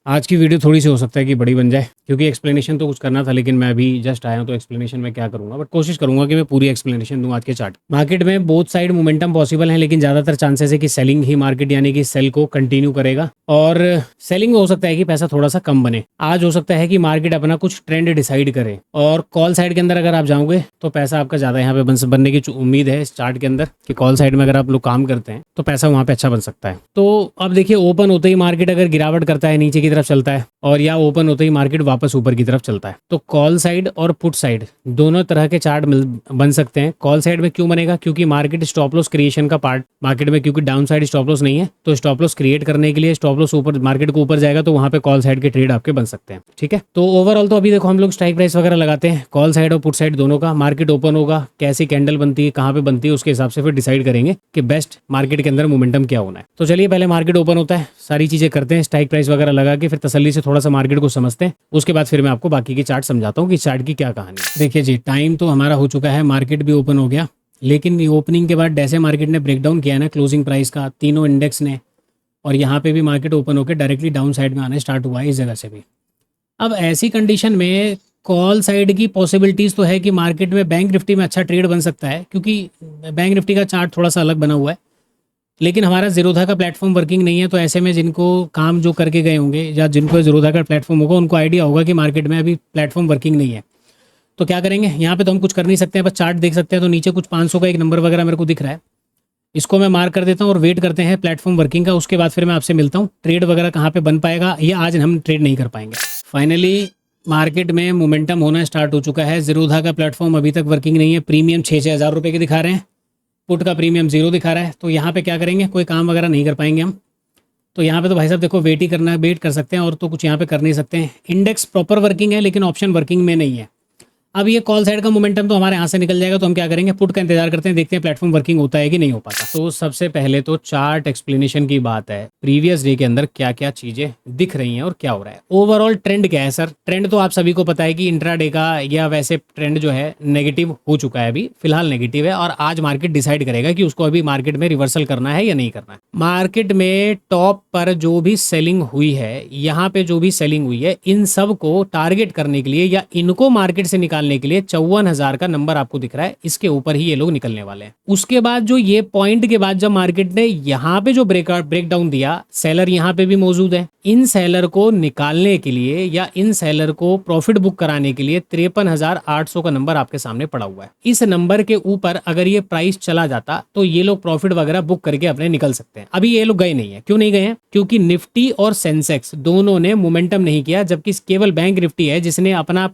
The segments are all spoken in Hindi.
आज की वीडियो थोड़ी सी हो सकता है कि बड़ी बन जाए, क्योंकि एक्सप्लेनेशन तो कुछ करना था, लेकिन मैं अभी जस्ट आया हूं तो एक्सप्लेनेशन मैं क्या करूंगा, बट कोशिश करूंगा कि मैं पूरी एक्सप्लेनेशन दूं आज के चार्ट। मार्केट में बोथ साइड मोमेंटम पॉसिबल है, लेकिन ज़्यादातर चांसेस है कि सेलिंग ही मार्केट यानी कि सेल को कंटिन्यू करेगा, और सेलिंग में हो सकता है कि पैसा थोड़ा सा कम बने। आज हो सकता है कि मार्केट अपना कुछ ट्रेंड डिसाइड करे, और कॉल साइड के अंदर अगर आप जाओगे तो पैसा आपका ज़्यादा यहाँ पे बनने की उम्मीद है इस चार्ट के अंदर, कि कॉल साइड में अगर आप लोग काम करते हैं तो पैसा वहाँ पे अच्छा बन सकता है। तो अब देखिए, ओपन होते ही मार्केट अगर गिरावट करता है, नीचे की तरफ चलता है, और या ओपन होते ही मार्केट वापस ऊपर की तरफ चलता है, तो कॉल साइड और पुट साइड दोनों तरह के चार्ट बन सकते हैं। कॉल साइड में क्यों बनेगा? क्योंकि मार्केट स्टॉप लॉस क्रिएशन का पार्ट मार्केट में, क्योंकि डाउन साइड स्टॉप लॉस नहीं है, तो स्टॉप लॉस क्रिएट करने के लिए स्टॉप लॉस ऊपर मार्केट को ऊपर जाएगा, तो वहां पे कॉल साइड के ट्रेड आपके बन सकते हैं। ठीक है, तो ओवरऑल तो अभी देखो हम लोग स्ट्राइक प्राइस वगैरह लगाते हैं कॉल साइड और पुट साइड दोनों का। मार्केट ओपन होगा, कैसी कैंडल बनती है, कहाँ पे बनती है, उसके हिसाब से फिर डिसाइड करेंगे कि बेस्ट मार्केट के अंदर मोमेंटम क्या होना है। तो चलिए, पहले मार्केट ओपन होता है, सारी चीजें करते हैं, स्ट्राइक प्राइस वगैरह लगा के फिर तसल्ली से थोड़ा सा मार्केट को समझते हैं। उसके बाद फिर मैं आपको बाकी की चार्ट समझाता हूँ कि चार्ट की क्या कहानी है। देखिए जी, टाइम तो हमारा हो चुका है, मार्केट भी ओपन हो गया, लेकिन ओपनिंग के बाद जैसे मार्केट ने ब्रेकडाउन किया ना क्लोजिंग प्राइस का तीनों इंडेक्स ने, और यहाँ पे भी मार्केट ओपन होकर डायरेक्टली डाउन साइड में आना स्टार्ट हुआ है इस जगह से भी। अब ऐसी कंडीशन में कॉल साइड की पॉसिबिलिटीज़ तो है कि मार्केट में बैंक निफ्टी में अच्छा ट्रेड बन सकता है, क्योंकि बैंक निफ्टी का चार्ट थोड़ा सा अलग बना हुआ है, लेकिन हमारा ज़ीरोधा का प्लेटफॉर्म वर्किंग नहीं है। तो ऐसे में जिनको काम जो करके गए होंगे या जिनको ज़ीरोधा का प्लेटफॉर्म होगा, उनको आइडिया होगा कि मार्केट में अभी प्लेटफॉर्म वर्किंग नहीं है। तो क्या करेंगे, यहाँ पे तो हम कुछ कर नहीं सकते हैं, बस चार्ट देख सकते हैं। तो नीचे कुछ 500 का एक नंबर वगैरह मेरे को दिख रहा है, इसको मैं मार्क कर देता हूँ और वेट करते हैं प्लेटफॉर्म वर्किंग का। उसके बाद फिर मैं आपसे मिलता हूँ, ट्रेड वगैरह कहाँ पे बन पाएगा, ये आज हम ट्रेड नहीं कर पाएंगे। फाइनली मार्केट में मोमेंटम होना स्टार्ट हो चुका है। ज़ीरोधा का प्लेटफॉर्म अभी तक वर्किंग नहीं है, प्रीमियम 6-6 हज़ार रुपये के दिखा रहे हैं, पुट का प्रीमियम 0 दिखा रहा है। तो यहाँ पे क्या करेंगे, कोई काम वगैरह नहीं कर पाएंगे हम। तो यहाँ पे तो भाई साहब देखो, वेट ही करना है, वेट कर सकते हैं, और तो कुछ यहाँ पे कर नहीं सकते हैं। इंडेक्स प्रॉपर वर्किंग है, लेकिन ऑप्शन वर्किंग में नहीं है। अब ये कॉल साइड का मोमेंटम तो हमारे यहाँ से निकल जाएगा, तो हम क्या करेंगे, पुट का इंतजार करते हैं, देखते हैं प्लेटफॉर्म वर्किंग होता है कि नहीं हो पाता। तो सबसे पहले तो चार्ट एक्सप्लेनेशन की बात है, प्रीवियस डे के अंदर क्या क्या चीजें दिख रही हैं और क्या हो रहा है। ओवरऑल ट्रेंड क्या है सर? ट्रेंड तो आप सभी को पता है कि इंट्राडे का या वैसे ट्रेंड जो है नेगेटिव हो चुका है, अभी फिलहाल नेगेटिव है, और आज मार्केट डिसाइड करेगा कि उसको अभी मार्केट में रिवर्सल करना है या नहीं करना है। मार्केट में टॉप पर जो भी सेलिंग हुई है, यहाँ पे जो भी सेलिंग हुई है, इन सब को टारगेट करने के लिए या इनको मार्केट से निकालने के लिए 54,000 का नंबर आपको दिख रहा है, इसके ऊपर ही ये लोग निकलने वाले हैं। उसके बाद जो ये पॉइंट के बाद जब मार्केट ने यहाँ पे जो ब्रेकडाउन दिया, सेलर यहाँ पे भी मौजूद है, इन सेलर को निकालने के लिए या इन सेलर को प्रॉफिट बुक कराने के लिए 53,800 का नंबर आपके सामने पड़ा हुआ है। इस नंबर के ऊपर अगर ये प्राइस चला जाता तो ये लोग प्रॉफिट वगैरह बुक करके अपने निकल सकते हैं। अभी ये लोग गए नहीं है। क्यों नहीं गए हैं? क्योंकि निफ्टी और सेंसेक्स दोनों ने मोमेंटम नहीं किया, जबकि केवल बैंक निफ्टी है जिसने अपना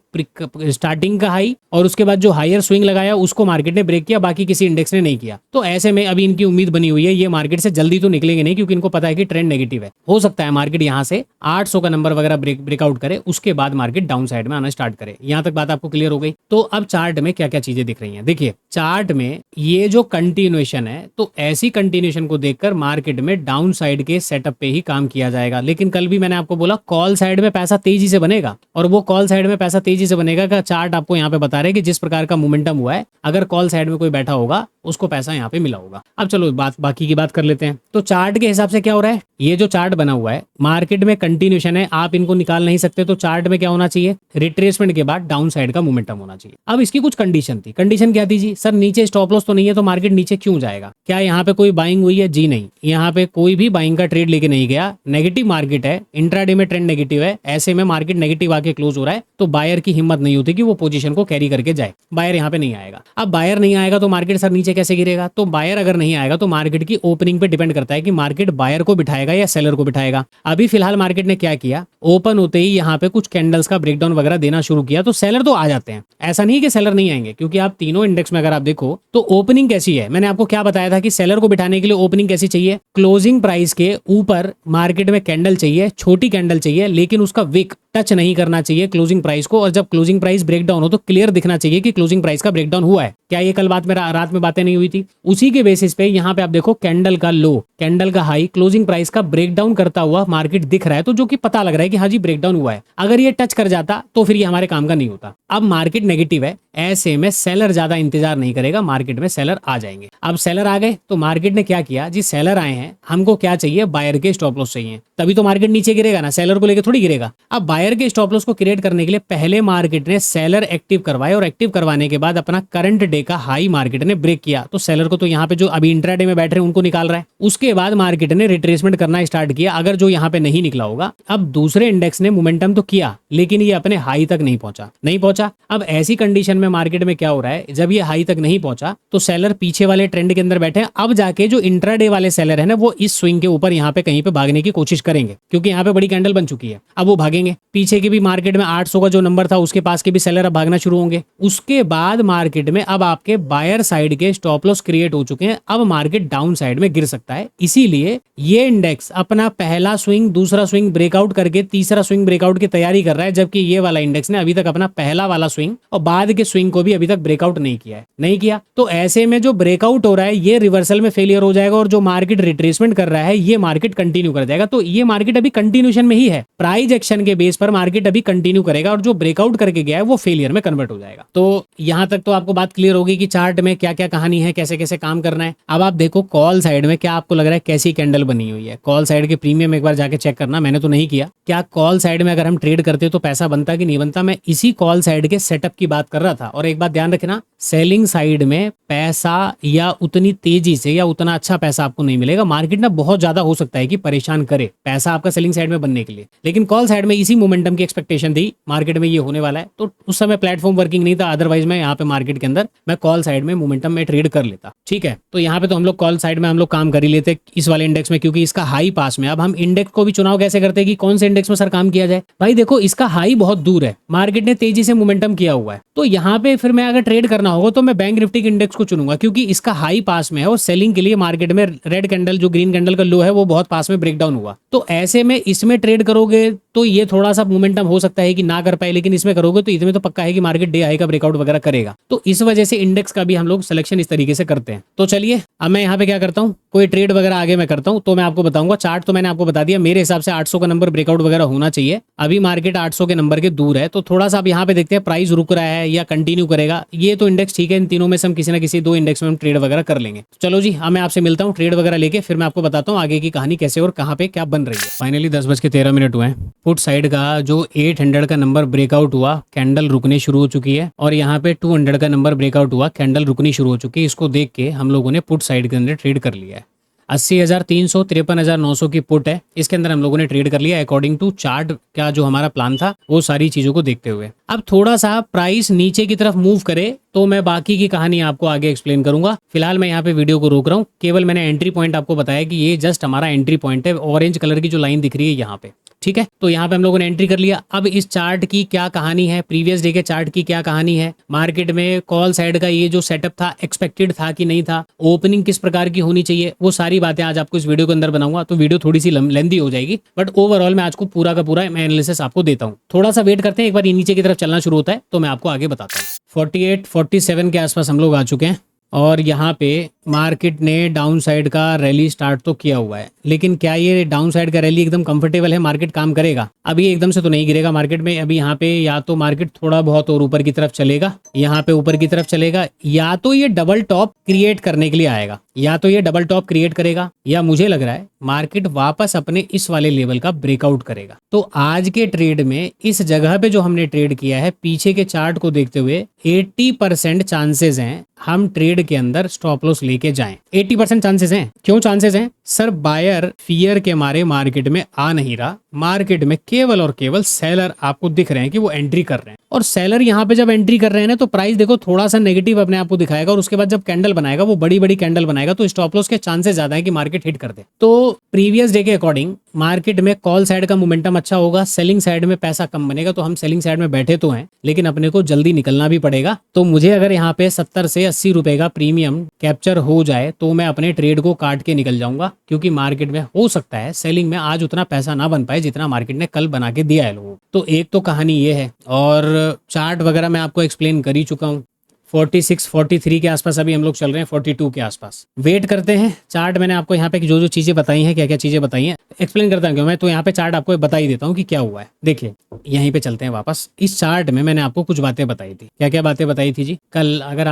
स्टार्टिंग का हाई और उसके बाद जो हायर स्विंग लगाया उसको मार्केट ने ब्रेक किया, बाकी किसी इंडेक्स ने नहीं किया। तो ऐसे में अभी इनकी उम्मीद बनी हुई है, ये मार्केट से जल्दी तो निकलेंगे नहीं, क्योंकि इनको पता है कि ट्रेंड नेगेटिव है। हो सकता है मार्केट यहाँ से 800 का नंबर वगैरह ब्रेकआउट करे, उसके बाद मार्केट डाउन साइड में आना स्टार्ट करे। यहाँ तक बात आपको क्लियर हो गई? तो अब चार्ट में क्या क्या चीजें दिख रही हैं, देखिए चार्ट में ये जो कंटिन्यूएशन है, तो ऐसी कंटिन्यूएशन को देखकर मार्केट में डाउन साइड के सेटअप पे ही काम किया जाएगा। लेकिन कल भी मैंने आपको बोला, कॉल साइड में पैसा तेजी से बनेगा, और वो कॉल साइड में पैसा तेजी से बनेगा का चार्ट आपको यहाँ पे बता रहे कि जिस प्रकार का मोमेंटम हुआ है, अगर कॉल साइड में कोई बैठा होगा उसको पैसा यहाँ पे मिला होगा। अब चलो बाकी की बात कर लेते हैं। तो चार्ट के हिसाब से क्या हो रहा है, ये जो चार्ट बना हुआ है मार्केट में कंटिन्यूएशन है, आप इनको निकाल नहीं सकते। तो चार्ट में क्या होना चाहिए, रिट्रेसमेंट के बाद डाउन साइड का मोमेंटम होना चाहिए। अब इसकी कुछ कंडीशन थी। कंडीशन क्या थी जी? सर नीचे स्टॉप लॉस तो नहीं है, तो मार्केट नीचे क्यों जाएगा? क्या यहाँ पे कोई बाइंग हुई है? जी नहीं, यहाँ पे कोई भी बाइंग का ट्रेड लेके नहीं गया। नेगेटिव मार्केट है, इंट्राडे में ट्रेंड नेगेटिव है, ऐसे में मार्केट नेगेटिव आके क्लोज हो रहा है, तो बायर की हिम्मत नहीं होती कि वो पोजीशन को कैरी करके जाए। बायर यहाँ पे नहीं आएगा। अब बायर नहीं आएगा तो मार्केट सर नीचे कैसे गिरेगा? तो बायर अगर नहीं आएगा तो मार्केट की ओपनिंग पे डिपेंड करता है कि मार्केट बायर को बिठाएगा या सेलर को बिठाएगा। अभी फिलहाल मार्केट ने क्या किया, ओपन होते ही यहाँ पे कुछ कैंडल्स का ब्रेकडाउन वगैरह देना शुरू किया, तो सेलर तो आ जाते हैं। ऐसा नहीं कि सेलर नहीं आएंगे, क्योंकि आप तीनों इंडेक्स में अगर आप देखो तो ओपनिंग कैसी है, मैंने आपको क्या बताया था कि सेलर को बिठाने के लिए ओपनिंग कैसी चाहिए, क्लोजिंग प्राइस के ऊपर मार्केट में कैंडल चाहिए, छोटी कैंडल चाहिए, लेकिन उसका विक टच नहीं करना चाहिए क्लोजिंग प्राइस को। और जब क्लोजिंग प्राइस ब्रेकडाउन ब्रेकडाउन हो तो क्लियर दिखना चाहिए कि क्लोजिंग प्राइस का ब्रेकडाउन हुआ है। क्या ये कल रात में बातें नहीं हुई थी? उसी के बेसिस पे यहाँ पे आप देखो कैंडल का लो, कैंडल का हाई, क्लोजिंग प्राइस का ब्रेकडाउन करता हुआ मार्केट दिख रहा है, तो जो कि पता लग रहा है कि हाँ जी ब्रेकडाउन हुआ है। अगर ये टच कर जाता तो फिर ये हमारे काम का नहीं होता। अब मार्केट नेगेटिव है, ऐसे में सेलर ज्यादा इंतजार नहीं करेगा, मार्केट में सेलर आ जाएंगे। अब सेलर आ गए तो मार्केट ने क्या किया जी, सेलर आए हैं, हमको क्या चाहिए, बायर के स्टॉप लॉस चाहिए, तभी तो मार्केट नीचे गिरेगा ना, सेलर को लेकर थोड़ी गिरेगा। अब बायर के स्टॉप लॉस को क्रिएट करने के लिए पहले मार्केट ने सेलर एक्टिव करवाए और एक्टिव करवाने के बाद अपना करंट डे का हाई मार्केट ने ब्रेक किया, तो सेलर को तो यहाँ पे जो अभी इंट्राडे में बैठ रहे हैं उनको निकाल रहा है। उसके बाद मार्केट ने रिट्रेसमेंट करना स्टार्ट किया, अगर जो यहाँ पे नहीं निकला होगा। अब दूसरे इंडेक्स ने मोमेंटम तो किया लेकिन ये अपने हाई तक नहीं पहुंचा। अब ऐसी कंडीशन में मार्केट में क्या हो रहा है, जब ये हाई तक नहीं पहुंचा तो सेलर पीछे वाले ट्रेंड के अंदर बैठे हैं। अब जाके जो इंट्राडे वाले सेलर है ना, वो इस स्विंग के ऊपर यहाँ पे कहीं पे भागने की कोशिश करेंगे, क्योंकि यहाँ पे बड़ी कैंडल बन चुकी है। अब वो भागेंगे, पीछे के भी मार्केट में 800 का जो नंबर था उसके पास के भी सेलर अब भागना शुरू होंगे। उसके बाद मार्केट में अब आपके बायर साइड के स्टॉप लॉस क्रिएट हो चुके हैं, अब मार्केट डाउन साइड में गिर सकता है। इसीलिए ये इंडेक्स अपना पहला स्विंग, दूसरा स्विंग ब्रेकआउट करके तीसरा स्विंग ब्रेकआउट की तैयारी कर रहा है, जबकि ये वाला इंडेक्स ने अभी तक अपना पहला वाला स्विंग और बाद के स्विंग को भी अभी तक ब्रेकआउट नहीं किया। तो ऐसे में जो ब्रेकआउट हो रहा है ये रिवर्सल में फेलियर हो जाएगा और जो मार्केट रिट्रेसमेंट कर रहा है ये मार्केट कंटिन्यू कर जाएगा। तो ये मार्केट अभी कंटिन्यूएशन में ही है, प्राइस एक्शन के बेस पर मार्केट अभी कंटिन्यू करेगा और जो ब्रेकआउट करके गया है वो फेलियर में कन्वर्ट हो जाएगा। तो यहां तक तो आपको बात क्लियर होगी कि चार्ट में क्या क्या कहानी है, कैसे कैसे काम करना है। अब आप देखो कॉल साइड में क्या आपको लग रहा है कैसी कैंडल बनी हुई है। कॉल साइड के प्रीमियम एक बार जाके चेक करना, मैंने तो नहीं किया। क्या कॉल साइड में अगर हम ट्रेड करते तो पैसा बनता कि नहीं बनता? मैं इसी कॉल साइड के सेटअप की बात कर रहा था। और एक बात ध्यान रखना, सेलिंग साइड में पैसा या उतनी तेजी से या उतना अच्छा पैसा आपको नहीं मिलेगा। मार्केट ना बहुत ज्यादा हो सकता है कि परेशान करे पैसा आपका सेलिंग साइड में बनने के लिए, लेकिन कॉल साइड में इसी मोमेंटम की एक्सपेक्टेशन थी मार्केट में ये होने वाला है। तो उस समय प्लेटफॉर्म वर्किंग नहीं था, अदरवाइज मैं यहाँ पे मार्केट के अंदर मैं कॉल साइड में मोमेंटम में ट्रेड कर लेता। ठीक है, तो यहाँ पे तो हम लोग कॉल साइड में हम लोग काम कर ही लेते इस वाले इंडेक्स में, क्योंकि इसका हाई पास में। अब हम इंडेक्स को भी चुनाव कैसे करते हैं कि कौन से इंडेक्स में सर काम किया जाए? भाई देखो इसका हाई बहुत दूर है, मार्केट ने तेजी से मोमेंटम किया हुआ है, तो यहाँ पे फिर मैं अगर ट्रेड करना होगा तो मैं बैंक निफ्टी के इंडेक्स को चुनूंगा, क्योंकि इसका हाई पास में है और सेलिंग के लिए मार्केट में रेड कैंडल जो ग्रीन कैंडल का लो है वो बहुत पास में ब्रेकडाउन हुआ। तो ऐसे में इसमें ट्रेड करोगे तो ये थोड़ा सा मोमेंटम हो सकता है कि ना कर पाए, लेकिन इसमें करोगे तो इसमें तो पक्का है कि मार्केट डे हाई का ब्रेकआउट वगैरह करेगा। तो इस वजह से इंडेक्स का भी हम लोग सिलेक्शन इस तरीके से करते हैं। तो चलिए अब मैं यहाँ पे क्या करता हूँ, कोई ट्रेड वगैरह आगे मैं करता हूँ तो मैं आपको बताऊंगा। चार्ट तो मैंने आपको बता दिया, मेरे हिसाब से 800 का नंबर ब्रेकआउट वगैरह होना चाहिए। अभी मार्केट 800 के नंबर के दूर है, तो थोड़ा सा अब यहाँ पे देखते हैं प्राइस रुक रहा है या कंटिन्यू करेगा। ये तो इंडेक्स ठीक है, इन तीनों में से हम किसी ना किसी दो इंडेक्स में हम ट्रेड वगैरह कर लेंगे। चलो जी, अब मैं आपसे मिलता हूँ ट्रेड वगैरह लेके, फिर मैं आपको बताता हूँ आगे की कहानी कैसे और कहाँ पे क्या बन रही है। फाइनली 10:13 हुए हैं। पुट साइड का जो 800 का नंबर ब्रेकआउट हुआ, कैंडल रुकने शुरू हो चुकी है, और यहाँ पे 200 का नंबर ब्रेकआउट हुआ, कैंडल रुकनी शुरू हो चुकी है। इसको देख के हम लोगों ने पुट साइड के अंदर ट्रेड कर लिया है। 80,300 53,900 की पुट है, इसके अंदर हम लोगों ने ट्रेड कर लिया अकॉर्डिंग टू चार्ट का जो हमारा प्लान था वो सारी चीजों को देखते हुए। अब थोड़ा सा प्राइस नीचे की तरफ मूव करे तो मैं बाकी की कहानी आपको आगे एक्सप्लेन करूंगा। फिलहाल मैं यहाँ पे वीडियो को रोक रहा हूँ, केवल मैंने एंट्री पॉइंट आपको बताया कि ये जस्ट हमारा एंट्री पॉइंट है। ऑरेंज कलर की जो लाइन दिख रही है यहाँ पे, ठीक है, तो यहाँ पे हम लोगों ने एंट्री कर लिया। अब इस चार्ट की क्या कहानी है, प्रीवियस डे के चार्ट की क्या कहानी है, मार्केट में कॉल साइड का ये जो सेटअप था एक्सपेक्टेड था कि नहीं था, ओपनिंग किस प्रकार की होनी चाहिए, वो सारी बातें आज आपको इस वीडियो के अंदर बनाऊंगा। तो वीडियो थोड़ी सी लेंदी हो जाएगी, बट ओवरऑल मैं आज को पूरा का पूरा एनालिसिस आपको देता हूँ। थोड़ा सा वेट करते हैं, एक बार ये नीचे की तरफ चलना शुरू होता है तो मैं आपको आगे बताता हूँ। 48-47 के आसपास हम लोग आ चुके हैं और यहाँ पे मार्केट ने डाउन साइड का रैली स्टार्ट तो किया हुआ है, लेकिन क्या ये डाउन साइड का रैली एकदम कंफर्टेबल है, मार्केट काम करेगा? अभी एकदम से तो नहीं गिरेगा मार्केट में। अभी यहाँ पे या तो मार्केट थोड़ा बहुत और ऊपर की तरफ चलेगा, यहाँ पे ऊपर की तरफ चलेगा, या तो ये डबल टॉप क्रिएट करने के लिए आएगा, या तो ये डबल टॉप क्रिएट करेगा, या मुझे लग रहा है मार्केट वापस अपने इस वाले लेवल का ब्रेकआउट करेगा। तो आज के ट्रेड में इस जगह पे जो हमने ट्रेड किया है, पीछे के चार्ट को देखते हुए 80% चांसेस हैं हम ट्रेड के अंदर स्टॉप लॉस लेके जाएं। 80% चांसेस हैं। क्यों चांसेस हैं सर? बायर फियर के मारे मार्केट में आ नहीं रहा, मार्केट में केवल और केवल सेलर आपको दिख रहे हैं कि वो एंट्री कर रहे हैं, और सेलर यहाँ पे जब एंट्री कर रहे हैं ना तो प्राइस देखो थोड़ा सा नेगेटिव अपने आप को दिखाएगा, और उसके बाद जब कैंडल बनाएगा वो बड़ी बड़ी कैंडल बनाएगा, तो स्टॉप लॉस के चांसेस ज्यादा है कि मार्केट हिट कर दे। तो प्रीवियस डे के अकॉर्डिंग मार्केट में कॉल साइड का मोमेंटम अच्छा होगा, सेलिंग साइड में पैसा कम बनेगा, तो हम सेलिंग साइड में बैठे तो हैं, लेकिन अपने को जल्दी निकलना भी पड़ेगा। तो मुझे अगर यहाँ पे 70 से 80 रुपए का प्रीमियम कैप्चर हो जाए तो मैं अपने ट्रेड को काट के निकल जाऊंगा, क्योंकि मार्केट में हो सकता है सेलिंग में आज उतना पैसा ना बन पाए जितना मार्केट ने कल बना के दिया है लोगों को। तो एक तो कहानी ये है, और चार्ट वगैरह मैं आपको एक्सप्लेन कर ही चुका हूँ। 46 43 के आसपास अभी हम लोग चल रहे हैं, 42 के आसपास वेट करते हैं। चार्ट मैंने आपको यहाँ पे जो जो चीज़ें बताई हैं, क्या क्या चीज़ें बताई हैं, एक्सप्लेन करता हूँ क्यों। मैं तो यहाँ पे चार्ट आपको बता ही देता हूँ कि क्या हुआ है। देखिए यहीं पे चलते हैं वापस। इस चार्ट में मैंने आपको कुछ बातें बताई थी। क्या क्या बातें बताई थी जी? कल अगर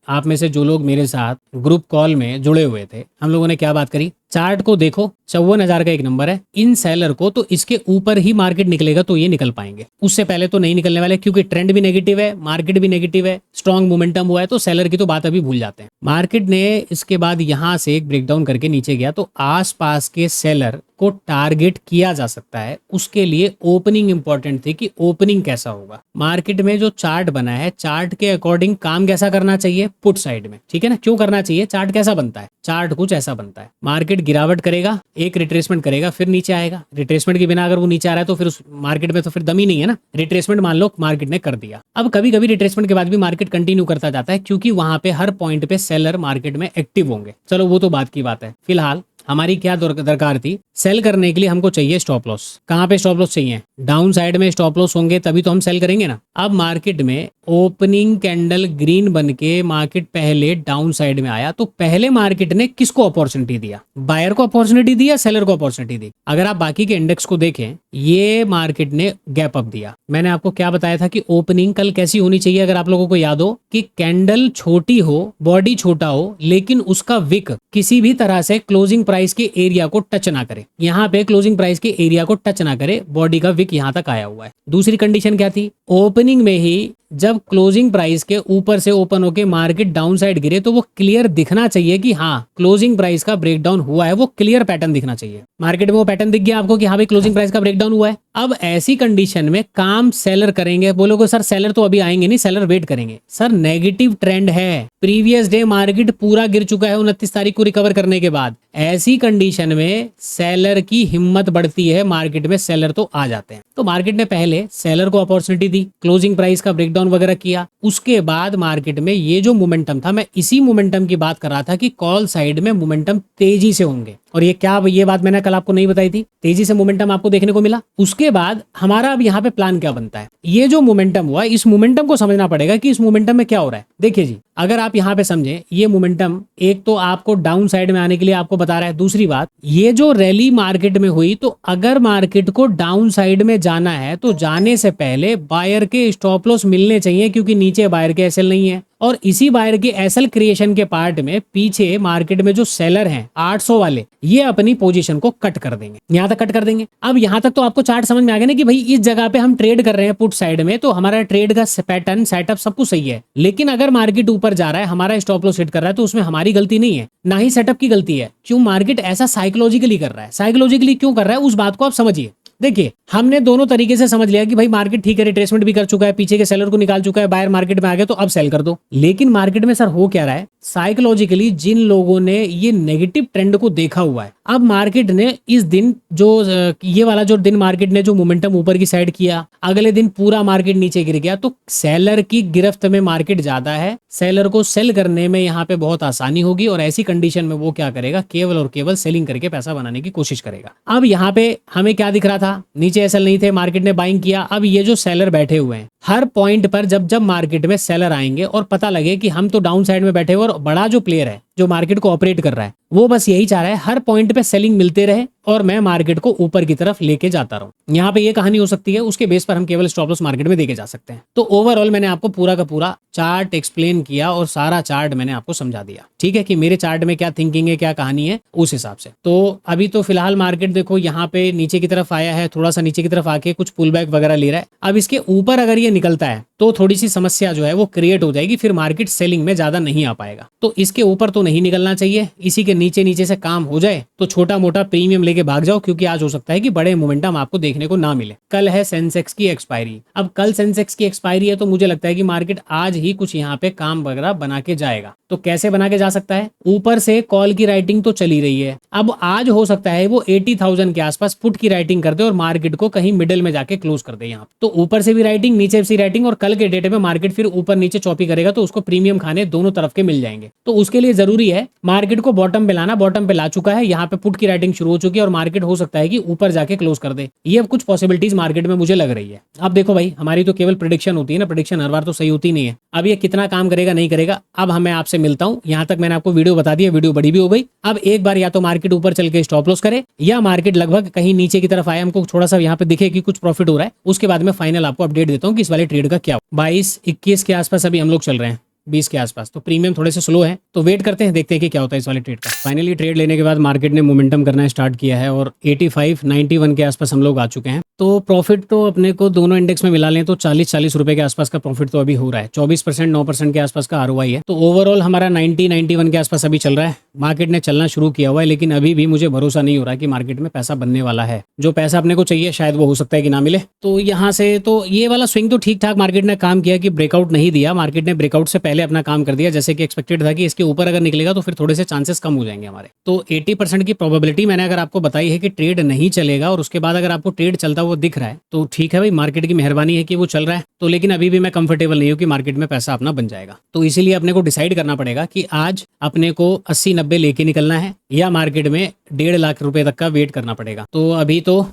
आप में से जो लोग मेरे साथ ग्रुप कॉल में जुड़े हुए थे, हम लोगों ने क्या बात करी? चार्ट को देखो, 54,000 का एक नंबर है। इन सेलर को तो इसके ऊपर ही मार्केट निकलेगा तो ये निकल पाएंगे, उससे पहले तो नहीं निकलने वाले, क्योंकि ट्रेंड भी नेगेटिव है, मार्केट भी नेगेटिव है, स्ट्रॉन्ग मोमेंटम हुआ है, तो सेलर की तो बात अभी भूल जाते हैं। मार्केट ने इसके बाद यहां से एक ब्रेकडाउन करके नीचे गया, तो आसपास के सेलर को टारगेट किया जा सकता है। उसके लिए ओपनिंग इंपॉर्टेंट थी कि ओपनिंग कैसा होगा। मार्केट में जो चार्ट बना है, चार्ट के अकॉर्डिंग काम कैसा करना चाहिए? पुट साइड में, ठीक है ना? क्यों करना चाहिए? चार्ट कैसा बनता है? चार्ट कुछ ऐसा बनता है, मार्केट गिरावट करेगा, एक रिट्रेसमेंट करेगा, फिर नीचे आएगा। रिट्रेसमेंट के बिना अगर वो नीचे आ रहा है तो फिर उस मार्केट में तो फिर दम ही नहीं है ना। रिट्रेसमेंट मान लो मार्केट ने कर दिया, अब कभी कभी रिट्रेसमेंट के बाद भी मार्केट कंटिन्यू करता जाता है, क्योंकि वहां पे हर पॉइंट पे सेलर मार्केट में एक्टिव होंगे। चलो वो तो बात की बात है। फिलहाल हमारी क्या दरकार थी? सेल करने के लिए हमको चाहिए स्टॉप लॉस। कहाँ पे स्टॉप लॉस चाहिए? डाउन साइड में स्टॉप लॉस होंगे तभी तो हम सेल करेंगे ना। अब मार्केट में ओपनिंग कैंडल ग्रीन बन के मार्केट पहले डाउन साइड में आया, तो पहले मार्केट ने किसको अपॉर्चुनिटी दिया? बायर को अपॉर्चुनिटी दी या सेलर को अपॉर्चुनिटी दी? अगर आप बाकी के इंडेक्स को देखें, ये मार्केट ने गैप अप दिया। मैंने आपको क्या बताया था कि ओपनिंग कल कैसी होनी चाहिए? अगर आप लोगों को याद हो कि कैंडल छोटी हो, बॉडी छोटा हो, लेकिन उसका विक किसी भी तरह से क्लोजिंग प्राइस के एरिया को टच ना करे। यहाँ पे क्लोजिंग प्राइस के एरिया को टच ना करे, बॉडी का विक यहाँ तक आया हुआ है। दूसरी कंडीशन क्या थी? ओपनिंग में ही जब क्लोजिंग प्राइस के ऊपर से ओपन होके मार्केट डाउन साइड गिरे, तो वो क्लियर दिखना चाहिए कि हाँ क्लोजिंग प्राइस का ब्रेकडाउन हुआ है। वो क्लियर पैटर्न दिखना चाहिए। मार्केट में वो पैटर्न दिख गया आपको कि हाँ भाई क्लोजिंग प्राइस का ब्रेकडाउन हुआ है। अब ऐसी कंडीशन में काम सेलर करेंगे। बोलोगे सर सेलर तो अभी आएंगे नहीं, सेलर वेट करेंगे। सर नेगेटिव ट्रेंड है, प्रीवियस डे मार्केट पूरा गिर चुका है 29 तारीख को रिकवर करने के बाद। ऐसी कंडीशन में सेलर की हिम्मत बढ़ती है, मार्केट में सेलर तो आ जाते हैं। तो मार्केट ने पहले सेलर को अपॉर्चुनिटी दी, क्लोजिंग प्राइस का ब्रेकडाउन वगैरह किया। उसके बाद मार्केट में ये जो मोमेंटम था, मैं इसी मोमेंटम की बात कर रहा था कि कॉल साइड में मोमेंटम तेजी से होंगे। और ये बात मैंने कल आपको नहीं बताई थी। तेजी से मोमेंटम आपको देखने को मिला। उसके बाद हमारा अब यहाँ पे प्लान क्या बनता है? ये जो मोमेंटम हुआ, इस मोमेंटम को समझना पड़ेगा कि इस मोमेंटम में क्या हो रहा है। देखिए जी, अगर आप यहाँ पे समझे, ये मोमेंटम एक तो आपको डाउन साइड में आने के लिए आपको बता रहा है। दूसरी बात, ये जो रैली मार्केट में हुई, तो अगर मार्केट को डाउन साइड में जाना है तो जाने से पहले बायर के स्टॉप लॉस मिलने चाहिए, क्योंकि नीचे बायर के एसएल नहीं है। और इसी बायर के एसएल क्रिएशन के पार्ट में पीछे मार्केट में जो सेलर हैं 800 वाले, ये अपनी पोजीशन को कट कर देंगे, यहां तक कट कर देंगे। अब यहां तक तो आपको चार्ट समझ में आ गया ना कि भाई इस जगह पे हम ट्रेड कर रहे हैं पुट साइड में, तो हमारा ट्रेड का पैटर्न सेटअप सब कुछ सही है। लेकिन अगर मार्केट ऊपर जा रहा है, हमारा स्टॉप लॉस हिट कर रहा है, तो उसमें हमारी गलती नहीं है, ना ही सेटअप की गलती है। क्यों मार्केट ऐसा साइकोलॉजिकली कर रहा है? साइकोलॉजिकली क्यों कर रहा है, उस बात को आप समझिए। देखिए, हमने दोनों तरीके से समझ लिया कि भाई मार्केट ठीक है, रिट्रेसमेंट भी कर चुका है, पीछे के सेलर को निकाल चुका है, बायर मार्केट में आ गया, तो अब सेल कर दो। लेकिन मार्केट में सर हो क्या रहा है? साइकोलॉजिकली जिन लोगों ने ये नेगेटिव ट्रेंड को देखा हुआ है, अब मार्केट ने इस दिन जो ये वाला जो दिन मार्केट ने जो मोमेंटम ऊपर की साइड किया, अगले दिन पूरा मार्केट नीचे गिर गया, तो सेलर की गिरफ्त में मार्केट ज्यादा है। सेलर को सेल करने में यहाँ पे बहुत आसानी होगी, और ऐसी कंडीशन में वो क्या करेगा? केवल और केवल सेलिंग करके पैसा बनाने की कोशिश करेगा। अब यहाँ पे हमें क्या दिख रहा था? नीचे एसएल नहीं थे, मार्केट ने बाइंग किया। अब ये जो सेलर बैठे हुए हैं, हर पॉइंट पर जब जब मार्केट में सेलर आएंगे और पता लगे कि हम तो डाउन साइड में बैठे हुए, और बड़ा जो प्लेयर है जो मार्केट को ऑपरेट कर रहा है, वो बस यही चाह रहा है हर पॉइंट पे सेलिंग मिलते रहे और मैं मार्केट को ऊपर की तरफ लेके जाता रहूं। यहाँ पे ये कहानी हो सकती है, उसके बेस पर हम केवल स्टॉप लॉस मार्केट में देके जा सकते हैं। तो ओवरऑल मैंने आपको पूरा का पूरा चार्ट एक्सप्लेन किया और सारा चार्ट मैंने आपको समझा दिया, ठीक है, कि मेरे चार्ट में क्या थिंकिंग है, क्या कहानी है, उस हिसाब से। तो अभी तो फिलहाल मार्केट देखो यहाँ पे नीचे की तरफ आया है, थोड़ा सा नीचे की तरफ आके कुछ पुल बैक वगैरह ले रहा है। अब इसके ऊपर अगर ये निकलता है तो थोड़ी सी समस्या जो है वो क्रिएट हो जाएगी, फिर मार्केट सेलिंग में ज्यादा नहीं आ पाएगा। तो इसके ऊपर तो नहीं निकलना चाहिए, इसी के नीचे नीचे से काम हो जाए तो छोटा मोटा प्रीमियम लेके भाग जाओ, क्योंकि आज हो सकता है कि बड़े मोमेंटम आपको देखने को ना मिले। कल है सेंसेक्स की एक्सपायरी। अब कल सेंसेक्स की एक्सपायरी है, तो मुझे लगता है कि मार्केट आज ही कुछ यहाँ पे काम वगैरह बना के जाएगा। तो कैसे बना के जा सकता है? ऊपर से कॉल की राइटिंग तो चली रही है, अब आज हो सकता है वो 80,000 के आसपास पुट की राइटिंग कर दे और मार्केट को कहीं मिडिल में जाके क्लोज कर दे। यहाँ तो ऊपर से भी राइटिंग, नीचे से राइटिंग, और कल कल के डेटे में मार्केट फिर ऊपर नीचे चॉपी करेगा तो उसको प्रीमियम खाने दोनों तरफ के मिल जाएंगे। तो उसके लिए जरूरी है मार्केट को बॉटम पे लाना। बॉटम पे ला चुका है, यहाँ पे पुट की राइटिंग शुरू हो चुकी है और मार्केट हो सकता है कि ऊपर जाके क्लोज कर दे। ये अब कुछ पॉसिबिलिटीज मार्केट में मुझे लग रही है। अब देखो भाई, हमारी तो केवल प्रिडिक्शन होती है ना, प्रिडिक्शन हर बार तो सही होती नहीं है। अब ये कितना काम करेगा नहीं करेगा, अब मैं आपसे मिलता हूँ। यहाँ तक मैंने आपको वीडियो बता दिया, वीडियो बड़ी भी हो गई। अब एक बार या तो मार्केट ऊपर चल के स्टॉप लॉस करे या मार्केट लगभग कहीं नीचे की तरफ आए, हमको थोड़ा सा यहाँ पे दिखे कि कुछ प्रॉफिट हो रहा है, उसके बाद में फाइनल आपको अपडेट देता हूँ कि इस वाले ट्रेड का क्या। 22-21 के आसपास अभी हम लोग चल रहे हैं, 20 के आसपास। तो प्रीमियम थोड़े से स्लो है, तो वेट करते हैं, देखते हैं कि क्या होता है इस वाले ट्रेड का। फाइनली ट्रेड लेने के बाद मार्केट ने मोमेंटम करना स्टार्ट किया है और 85-91 के आसपास हम लोग आ चुके हैं। तो प्रॉफिट तो अपने को दोनों इंडेक्स में मिला लें तो 40 रुपए के आसपास का प्रॉफिट तो अभी हो रहा है। 24% 9% के आसपास का आरओआई है। तो ओवरऑल हमारा 90-91 के आसपास अभी चल रहा है। मार्केट ने चलना शुरू किया हुआ है, लेकिन अभी भी मुझे भरोसा नहीं हो रहा है कि मार्केट में पैसा बनने वाला है। जो पैसा अपने को चाहिए शायद वो हो सकता है कि ना मिले। तो यहाँ से तो ये वाला स्विंग तो ठीक ठाक मार्केट ने काम किया कि ब्रेकआउट नहीं दिया। मार्केट ने ब्रेकआउट से पहले अपना काम कर दिया, जैसे कि एक्सपेक्टेड था कि इसके ऊपर अगर निकलेगा तो फिर थोड़े से चांसेस कम हो जाएंगे हमारे। तो 80% की प्रोबेबिलिटी मैंने अगर आपको बताई है कि ट्रेड नहीं चलेगा, और उसके बाद अगर आपको ट्रेड चलता हुआ दिख रहा है तो ठीक है भाई, मार्केट की मेहरबानी है कि वो चल रहा है। तो लेकिन अभी भी मैं कंफर्टेबल नहीं हूँ कि मार्केट में पैसा अपना बन जाएगा। तो इसीलिए अपने को डिसाइड करना पड़ेगा कि आज अपने को 80-90 लेके निकलना है या मार्केट में 1.5 लाख रुपए तक का वेट करना पड़ेगा। तो अभी तो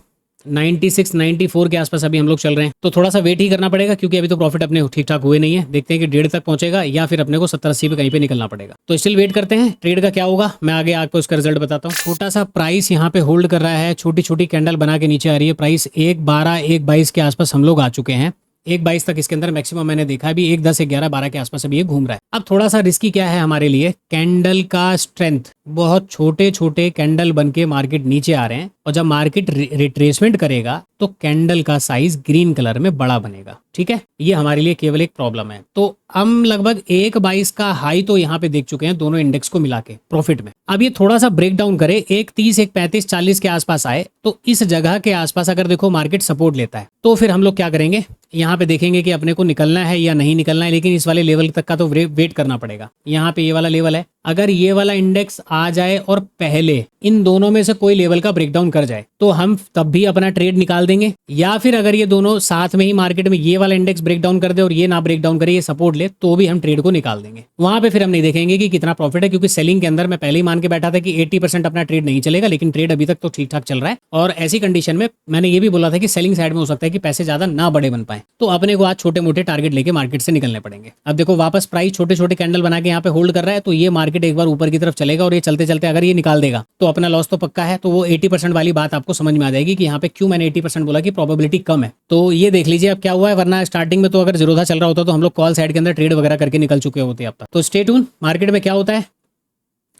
96-94 के आसपास अभी हम लोग चल रहे हैं, तो थोड़ा सा वेट ही करना पड़ेगा क्योंकि अभी तो प्रॉफिट अपने ठीक ठाक हुए नहीं है। देखते हैं कि 1.5 तक पहुंचेगा या फिर अपने को 70-80 पे कहीं पे निकलना पड़ेगा। तो स्टिल वेट करते हैं, ट्रेड का क्या होगा मैं आगे आपको इसका रिजल्ट बताता हूँ। छोटा सा प्राइस यहाँ पे होल्ड कर रहा है, छोटी छोटी कैंडल बना के नीचे आ रही है। प्राइस 1.12-1.22 के आसपास हम लोग आ चुके हैं। 1.22 तक इसके अंदर मैक्सिमम मैंने देखा है। अभी 1.10, 11, 12 के आसपास अभी ये घूम रहा है। अब थोड़ा सा रिस्की क्या है हमारे लिए, कैंडल का स्ट्रेंथ। बहुत छोटे छोटे कैंडल बन के मार्केट नीचे आ रहे हैं, और जब मार्केट रिट्रेसमेंट करेगा तो कैंडल का साइज ग्रीन कलर में बड़ा बनेगा। ठीक है, ये हमारे लिए केवल एक प्रॉब्लम है। तो हम लगभग 1.22 का हाई तो यहाँ पे देख चुके हैं दोनों इंडेक्स को मिला के प्रॉफिट में। अब ये थोड़ा सा ब्रेक डाउन करे, 1.30, 1.35, 40 के आसपास आए, तो इस जगह के आसपास अगर देखो मार्केट सपोर्ट लेता है तो फिर हम लोग क्या करेंगे, यहाँ पे देखेंगे कि अपने को निकलना है या नहीं निकलना है। लेकिन इस वाले लेवल तक का तो वेट करना पड़ेगा। यहाँ पे ये वाला लेवल है, अगर ये वाला इंडेक्स आ जाए और पहले इन दोनों में से कोई लेवल का ब्रेकडाउन कर जाए तो हम तब भी अपना ट्रेड निकाल देंगे। या फिर अगर ये दोनों साथ में ही मार्केट में ये वाला इंडेक्स ब्रेकडाउन कर दे और ये ना ब्रेकडाउन करे, ये सपोर्ट ले, तो भी हम ट्रेड को निकाल देंगे। वहां पे फिर हम नहीं देखेंगे कि कितना प्रॉफिट है, क्योंकि सेलिंग के अंदर मैं पहले ही मान के बैठा था कि 80% अपना ट्रेड नहीं चलेगा। लेकिन ट्रेड अभी तक तो ठीक ठाक चल रहा है, और ऐसी कंडीशन में मैंने ये भी बोला था कि सेलिंग साइड में हो सकता है कि पैसे ज्यादा ना बड़े बन पाए। तो अपने को आज छोटे मोटे टारगेट लेके मार्केट से निकलने पड़ेंगे। अब देखो वापस प्राइस छोटे छोटे कैंडल बना के यहाँ पे होल्ड कर रहा है, तो ये मार्केट एक बार ऊपर की तरफ चलेगा और ये चलते चलते अगर ये निकाल देगा तो अपना लॉस तो पक्का है। तो वो 80% वाली बात आपको समझ में आ जाएगी कि यहाँ पे क्यों मैंने 80% बोला कि प्रोबेबिलिटी कम है। तो ये देख लीजिए अब क्या हुआ है, वरना स्टार्टिंग में तो अगर जीरोधा चल रहा होता तो हम लोग कॉल साइड के अंदर ट्रेड वगैरह करके निकल चुके होते अब तक। तो स्टे ट्यून, मार्केट में क्या होता है।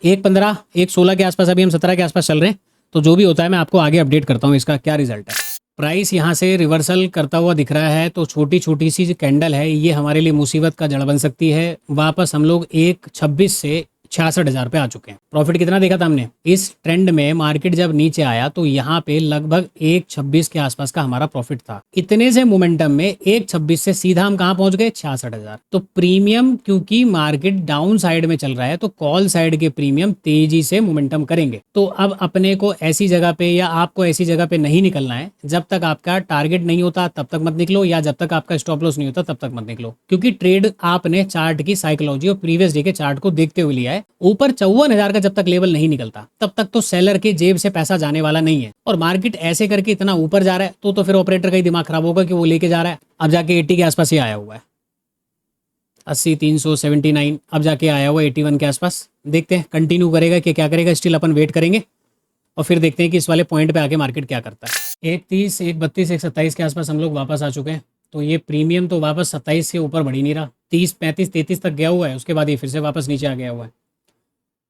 1.15, 1.16 के आसपास, अभी हम 17 के आसपास चल रहे हैं। तो जो भी होता है मैं आपको आगे अपडेट करता हूँ इसका क्या रिजल्ट है। प्राइस यहाँ से रिवर्सल करता हुआ दिख रहा है, तो छोटी छोटी सी कैंडल है, ये हमारे लिए मुसीबत का जड़ बन सकती है। वापस हम लोग 1.26 से 66,000 पे आ चुके हैं। प्रॉफिट कितना देखा था हमने इस ट्रेंड में, मार्केट जब नीचे आया तो यहाँ पे लगभग 1.26 के आसपास का हमारा प्रॉफिट था। इतने से मोमेंटम में 1.26 से सीधा हम कहाँ पहुंच गए, 66,000। तो प्रीमियम, क्योंकि मार्केट डाउन साइड में चल रहा है तो कॉल साइड के प्रीमियम तेजी से मोमेंटम करेंगे। तो अब अपने को ऐसी जगह पे या आपको ऐसी जगह पे नहीं निकलना है। जब तक आपका टारगेट नहीं होता तब तक मत निकलो, या जब तक आपका स्टॉप लॉस नहीं होता तब तक मत निकलो, क्योंकि ट्रेड आपने चार्ट की साइकोलॉजी और प्रीवियस डे के चार्ट को देखते हुए लिया है। ऊपर 54,000 का जब तक लेवल नहीं निकलता तब तक तो सेलर के जेब से पैसा जाने वाला नहीं है। और मार्केट ऐसे करके इतना ऊपर जा रहा है तो फिर ऑपरेटर का ही दिमाग खराब होगा कि वो लेके जा रहा है। अब जाके 80 के आसपास ही आया हुआ है, 80, 379, अब जाके आया हुआ 81 के आसपास। देखते हैं कंटिन्यू करेगा कि क्या करेगा। स्टिल अपन वेट करेंगे और फिर देखते हैं कि इस वाले पॉइंट पे आके मार्केट क्या करता है। 1.30, 1.32, 1.27 के आसपास हम लोग वापस आ चुके हैं। तो ये प्रीमियम तो वापस 27 के ऊपर बढ़ ही नहीं रहा, 30, 35, 33 तक गया हुआ है। उसके बाद ये फिर से वापस नीचे आ गया हुआ है।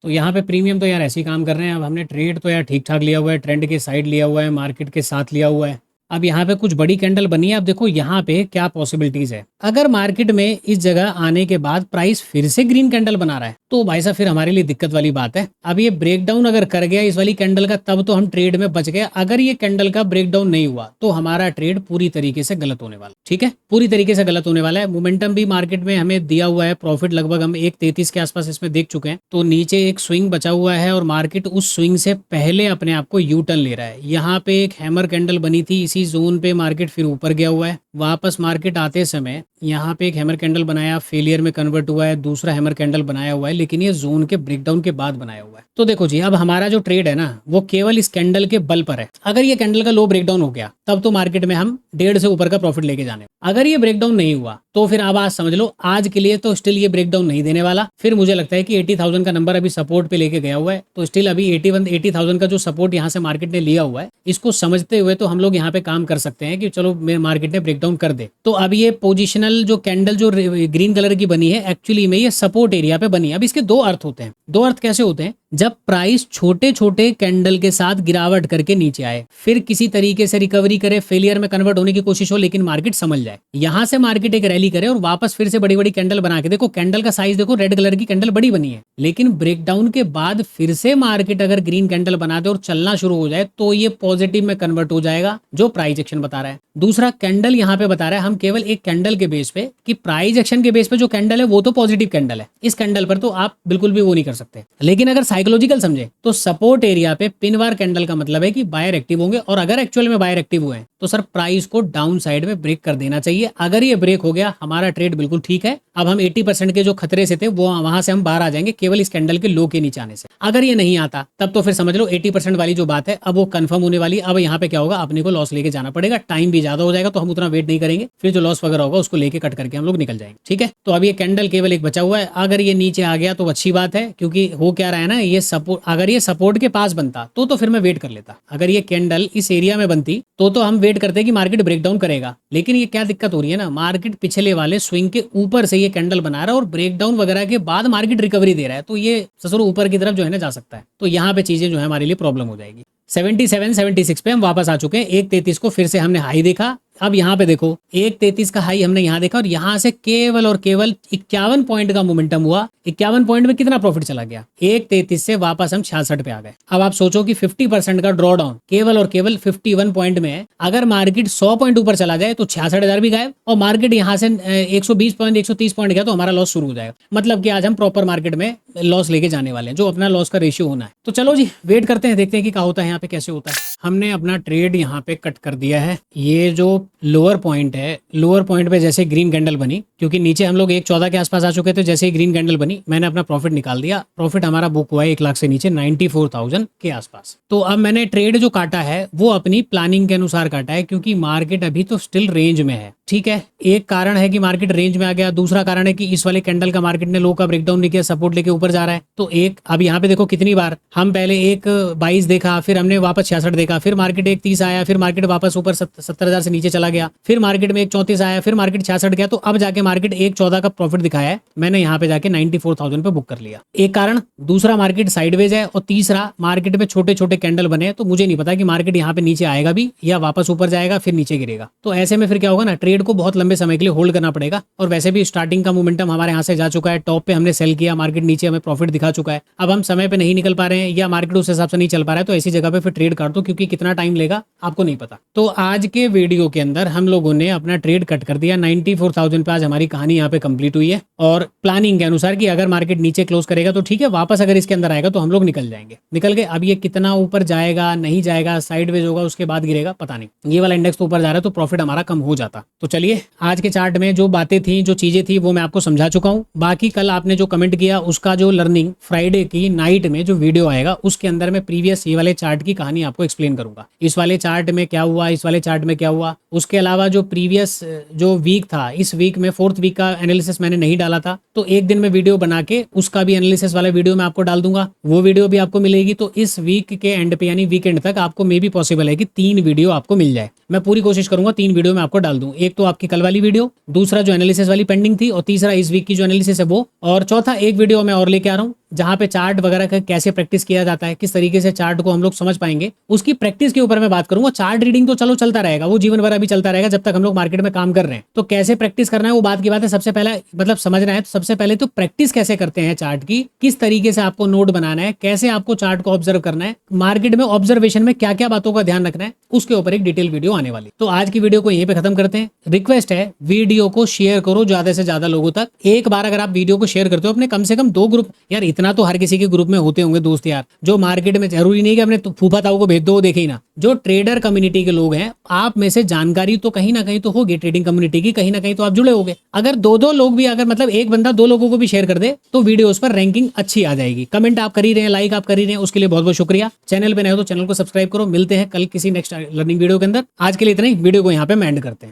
तो यहाँ पे प्रीमियम तो यार ऐसे ही काम कर रहे हैं। अब हमने ट्रेड तो यार ठीक ठाक लिया हुआ है, ट्रेंड के साइड लिया हुआ है, मार्केट के साथ लिया हुआ है। अब यहाँ पे कुछ बड़ी कैंडल बनी है। अब देखो यहाँ पे क्या पॉसिबिलिटीज है। अगर मार्केट में इस जगह आने के बाद प्राइस फिर से ग्रीन कैंडल बना रहा है तो भाई साहब फिर हमारे लिए दिक्कत वाली बात है। अब ये ब्रेकडाउन अगर कर गया इस वाली कैंडल का तब तो हम ट्रेड में बच गए। अगर ये कैंडल का ब्रेकडाउन नहीं हुआ तो हमारा ट्रेड पूरी तरीके से गलत होने वाला। ठीक है, पूरी तरीके से गलत होने वाला है। मोमेंटम भी मार्केट में हमें दिया हुआ है, प्रॉफिट लगभग हम 1.33 के आसपास इसमें देख चुके हैं। तो नीचे एक स्विंग बचा हुआ है और मार्केट उस स्विंग से पहले अपने आप को यू टर्न ले रहा है। यहाँ पे एक हैमर कैंडल बनी थी, इसी जोन पे मार्केट फिर ऊपर गया हुआ है। वापस मार्केट आते समय यहाँ पे एक हैमर कैंडल बनाया, फेलियर में कन्वर्ट हुआ है, दूसरा हैमर कैंडल बनाया हुआ है, लेकिन ये जोन के ब्रेकडाउन के बाद बनाया हुआ है। तो देखो जी, अब हमारा जो ट्रेड है ना वो केवल इस कैंडल के बल पर है। अगर ये कैंडल का लो ब्रेकडाउन हो गया तब तो मार्केट में हम 1.5 से ऊपर का प्रॉफिट लेके जाने। अगर ये ब्रेकडाउन नहीं हुआ तो फिर अब आज समझ लो आज के लिए तो स्टिल ये ब्रेकडाउन नहीं देने वाला। फिर मुझे लगता है कि 80,000 का नंबर अभी सपोर्ट पे लेके गया हुआ है, तो स्टिल अभी 80,000 का जो सपोर्ट यहाँ से मार्केट ने लिया हुआ है, इसको समझते हुए तो हम लोग यहाँ पे काम कर सकते हैं कि चलो मार्केट ने ब्रेकडाउन कर दे। तो अब ये पोजिशनल जो कैंडल जो ग्रीन कलर की बनी है, एक्चुअली में ये सपोर्ट एरिया पे बनी है। अब इसके दो अर्थ होते हैं। दो अर्थ कैसे होते हैं? जब प्राइस छोटे छोटे कैंडल के साथ गिरावट करके नीचे आए, फिर किसी तरीके से रिकवरी करे, फेलियर में कन्वर्ट होने की कोशिश हो, लेकिन मार्केट समझ जाए, यहां से मार्केट एक रैली करे और वापस फिर से बड़ी बड़ी कैंडल बना के, देखो कैंडल का साइज देखो, रेड कलर की कैंडल बड़ी बनी है, लेकिन ब्रेकडाउन के बाद फिर से मार्केट अगर ग्रीन कैंडल बना दे और चलना शुरू हो जाए तो ये पॉजिटिव में कन्वर्ट हो जाएगा, जो प्राइस एक्शन बता रहा है। दूसरा कैंडल यहाँ पे बता रहा है हम केवल एक कैंडल के बेस पे, कि प्राइस एक्शन के बेस पे जो कैंडल है वो तो पॉजिटिव कैंडल है, इस कैंडल पर तो आप बिल्कुल भी वो नहीं कर सकते। लेकिन अगर साइकोलॉजिकल समझे तो सपोर्ट एरिया पे पिनवार कैंडल का मतलब है कि बायर एक्टिव होंगे, और अगर एक्चुअल में बायर एक्टिव हुए हैं तो सर प्राइस को डाउन साइड में ब्रेक कर देना चाहिए। अगर ये ब्रेक हो गया हमारा ट्रेड बिल्कुल ठीक है। अब हम 80% के जो खतरे से थे वो वहां से हम बाहर आ जाएंगे केवल इस कैंडल के लो के नीचे आने से। अगर ये नहीं आता तब तो फिर समझ लो 80% वाली जो बात है अब वो कंफर्म होने वाली। अब यहाँ पे क्या होगा, अपने को लॉस लेके जाना पड़ेगा, टाइम भी ज्यादा हो जाएगा, तो हम उतना वेट नहीं करेंगे, फिर जो लॉस वगैरह होगा उसको लेके कट करके हम लोग निकल जाएंगे। ठीक है, तो अब ये कैंडल केवल एक बचा हुआ है। अगर ये नीचे आ गया तो अच्छी बात है, क्योंकि हो क्या रहा है ना, ये सपोर्ट, अगर ये सपोर्ट के पास बनता तो फिर मैं वेट कर लेता। अगर ये कैंडल इस एरिया में बनती तो हम वेट करते कि मार्केट ब्रेकडाउन करेगा। लेकिन ये क्या दिक्कत हो रही है ना, मार्केट पिछले वाले स्विंग के ऊपर से ये कैंडल बना रहा है और ब्रेकडाउन वगैरह के बाद मार्केट रिकवरी दे रहा है, तो ये ससुर ऊपर की तरफ जो है ना जा सकता है। तो यहाँ पे चीजें जो है हमारे लिए प्रॉब्लम हो जाएगी। 77-76 पे हम वापस आ चुके हैं। 1.33 को फिर से हमने हाई देखा। अब यहाँ पे देखो 1.33 का हाई हमने यहाँ देखा और यहाँ से केवल और केवल 51 पॉइंट का मोमेंटम हुआ। 51 पॉइंट में कितना प्रॉफिट चला गया, 1.33 से वापस हम 66 पे आ गए। अब आप सोचो कि 50% का ड्रॉ डाउन केवल और केवल 51 पॉइंट में है। अगर मार्केट 100 पॉइंट ऊपर चला जाए तो 66,000 भी गायब, और मार्केट यहाँ से 120 पॉइंट 130 पॉइंट गया तो हमारा लॉस शुरू हो जाएगा। मतलब कि आज हम प्रॉपर मार्केट में लॉस लेके जाने वाले हैं, जो अपना लॉस का रेशियो होना है। तो चलो जी वेट करते हैं, देखते हैं कि क्या होता है यहाँ पे, कैसे होता है। हमने अपना ट्रेड यहाँ पे कट कर दिया है। ये जो लोअर पॉइंट है, लोअर पॉइंट पे जैसे ग्रीन कैंडल बनी, क्योंकि नीचे हम लोग 1.14 के आसपास आ चुके थे, जैसे ही ग्रीन कैंडल बनी मैंने अपना प्रॉफिट निकाल दिया। प्रॉफिट हमारा बुक हुआ है 1 लाख से नीचे 94,000 के आसपास। तो अब मैंने ट्रेड जो काटा है वो अपनी प्लानिंग के अनुसार काटा है, क्योंकि मार्केट अभी तो स्टिल रेंज में है। ठीक है, एक कारण है कि मार्केट रेंज में आ गया, दूसरा कारण है कि इस वाले कैंडल का मार्केट ने लो का ब्रेकडाउन नहीं किया, सपोर्ट लेके ऊपर जा रहा है। तो एक अब यहाँ पे देखो कितनी बार हम पहले 1.22 देखा, फिर हमने वापस 66 देखा, फिर मार्केट 1.30 आया, फिर मार्केट वापस ऊपर 70,000 से नीचे चला गया, फिर मार्केट में 1.34 आया, फिर मार्केट 66 गया, तो अब जाके मार्केट 1.14 का प्रॉफिट दिखाया है। मैंने यहाँ पे जाके 94,000 पे बुक कर लिया। एक कारण, दूसरा मार्केट साइडवेज है, और तीसरा मार्केट में छोटे छोटे कैंडल बने, तो मुझे नहीं पता कि मार्केट यहाँ पे नीचे आएगा भी या वापस ऊपर जाएगा फिर नीचे गिरेगा। तो ऐसे में फिर क्या होगा ना, ट्रेड को बहुत लंबे समय के लिए होल्ड करना पड़ेगा। और वैसे भी स्टार्टिंग का मोमेंटम हमारे यहाँ से जा चुका है, टॉप पे हमने सेल किया, मार्केट नीचे हमें प्रॉफिट दिखा चुका है। अब हम समय पे नहीं निकल पा रहे हैं या मार्केट उस हिसाब से नहीं चल पा रहा है, तो ऐसी जगह पे फिर ट्रेड काट दो, क्योंकि कितना टाइम लेगा आपको नहीं पता। तो आज के वीडियो के अंदर हम लोगों ने अपना ट्रेड कट कर दिया। 94,000 पे आज हमारी कहानी यहाँ पे कंप्लीट हुई है, और प्लानिंग के अनुसार कि अगर मार्केट नीचे क्लोज करेगा तो ठीक है, वापस अगर इसके अंदर आएगा तो हम लोग निकल जाएंगे। निकल गए। अब ये कितना ऊपर जाएगा नहीं जाएगा, साइडवेज होगा उसके बाद गिरेगा, पता नहीं। ये वाला इंडेक्स तो ऊपर जा रहा है तो प्रॉफिट हमारा कम हो जाता। तो चलिए आज के चार्ट में जो बातें थी, जो चीजें थी, वो मैं आपको समझा चुका हूँ। बाकी कल आपने जो कमेंट किया उसका जो लर्निंग फ्राइडे की नाइट में जो वीडियो आएगा उसके अंदर मैं प्रीवियस ये वाले चार्ट की कहानी आपको एक्सप्लेन करूंगा। इस वाले चार्ट में क्या हुआ, इस वाले चार्ट में क्या हुआ। उसके अलावा जो प्रीवियस जो वीक था, इस वीक में 4th वीक का एनालिसिस मैंने नहीं डाला था, तो एक दिन में वीडियो बना के उसका भी एनालिसिस वाला वीडियो मैं आपको डाल दूंगा, वो वीडियो भी आपको मिलेगी। तो इस वीक के एंड पे यानी वीकेंड तक आपको मे भी पॉसिबल है कि 3 वीडियो आपको मिल जाए। मैं पूरी कोशिश करूंगा 3 वीडियो में आपको डाल दूं। एक तो आपकी कल वाली वीडियो, दूसरा जो एनालिसिस वाली पेंडिंग थी, और तीसरा इस वीक की जो एनालिसिस है वो, और चौथा एक वीडियो मैं और लेके आ रहा हूँ जहां पे चार्ट वगैरह का कैसे प्रैक्टिस किया जाता है, किस तरीके से चार्ट को हम लोग समझ पाएंगे, उसकी प्रैक्टिस के ऊपर मैं बात करूंगा। चार्ट रीडिंग तो चलो चलता रहेगा, वो जीवन भर अभी चलता रहेगा जब तक हम लोग मार्केट में काम कर रहे हैं। तो कैसे प्रैक्टिस करना है वो बात की बात है। सबसे पहले मतलब समझना है तो सबसे पहले तो प्रैक्टिस कैसे करते हैं चार्ट की, किस तरीके से आपको नोट बनाना है, कैसे आपको चार्ट को ऑब्जर्व करना है, मार्केट में ऑब्जर्वेशन में क्या क्या बातों का ध्यान रखना है, उसके ऊपर एक डिटेल वीडियो आने वाली। तो आज की वीडियो को यहीं पे खत्म करते हैं। रिक्वेस्ट है वीडियो को शेयर करो ज्यादा से ज्यादा लोगों तक। एक बार अगर आप वीडियो को शेयर करते हो अपने कम से कम 2 ग्रुप, यार इतना इतना तो हर किसी के ग्रुप में होते होंगे दोस्त यार, जो मार्केट में, जरूरी नहीं कि अपने फूफा ताऊ को भेज दो, वो देखे ही ना, जो ट्रेडर कम्युनिटी के लोग हैं, आप में से जानकारी तो कहीं ना कहीं तो होगी ट्रेडिंग कम्युनिटी की, कहीं ना कहीं तो आप जुड़े होगे। अगर दो लोग भी, अगर मतलब एक बंदा 2 लोगों को भी शेयर कर दे तो वीडियोस पर रैंकिंग अच्छी आ जाएगी। कमेंट आप कर ही रहे हैं, लाइक आप कर ही रहे हैं, उसके लिए बहुत बहुत शुक्रिया। चैनल पे नए हो तो चैनल को सब्सक्राइब करो। मिलते हैं कल किसी नेक्स्ट लर्निंग वीडियो के अंदर। आज के लिए इतना ही, वीडियो को यहाँ पे एंड करते हैं।